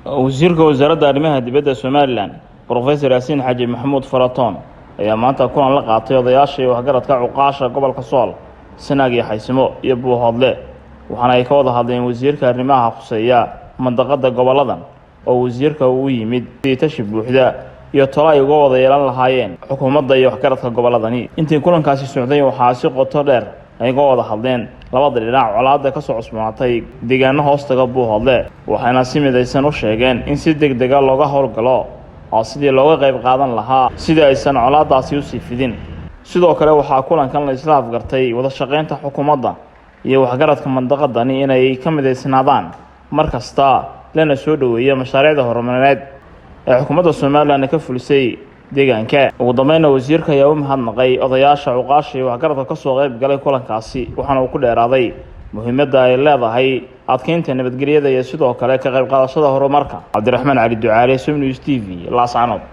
wasiirka wasaaradda arrimaha dibadda Somaliland Professor Yaasiin Xaaji Maxamuud Faraton ayaa maanta kulan la qaatay odayaasha iyo waxgaradka cuqaasha gobolka Sool, Sanaag iyo Xaysimo iyo Buuhoodle, waxaana ay ka wada hadleen wasiirka arrimaha khuseeya mandaqada goboladan oo wasiirka uu yimid tashi buuxda iyo talo ay uga wada yeelan lahaayeen xukuumadda iyo waxgaradka goboladani. Intii kulankaasi socday waxaa si qoto dheer ay uga wada hadleen labada dhinac colaadda ka soo cusbanaatay deegaano hoostaga Buuhoodle, waxaana si midaysan u sheegeen in si degdeg ah looga howlgalo oo sidii looga qayb qaadan lahaa sidii aysan colaaddaasi u sii fidin. Sidoo kale waxaa kulankan la isla afgartay wada shaqeynta xukuumadda iyo waxgaradka mandaqadani inay ka midaysnaadaan markasta lana soo dhaweeyo mashaariicda horumarineed ee xukuumadda Somaliland ka fulisay deegaanka. Ugu dambeyn wasiirka ayaa u mahadnaqay odayaasha cuqaasha iyo waxgaradka ka soo qayb galay kulankaasi, waxaana uu ku dheeraaday muhiimadda ay leedahay adkeynta nabadgelyada iyo sidoo kale ka qayb qaadashada horumarka. Cabdiraxmaan Cali Ducaale, Sum News TV, Laascaanood.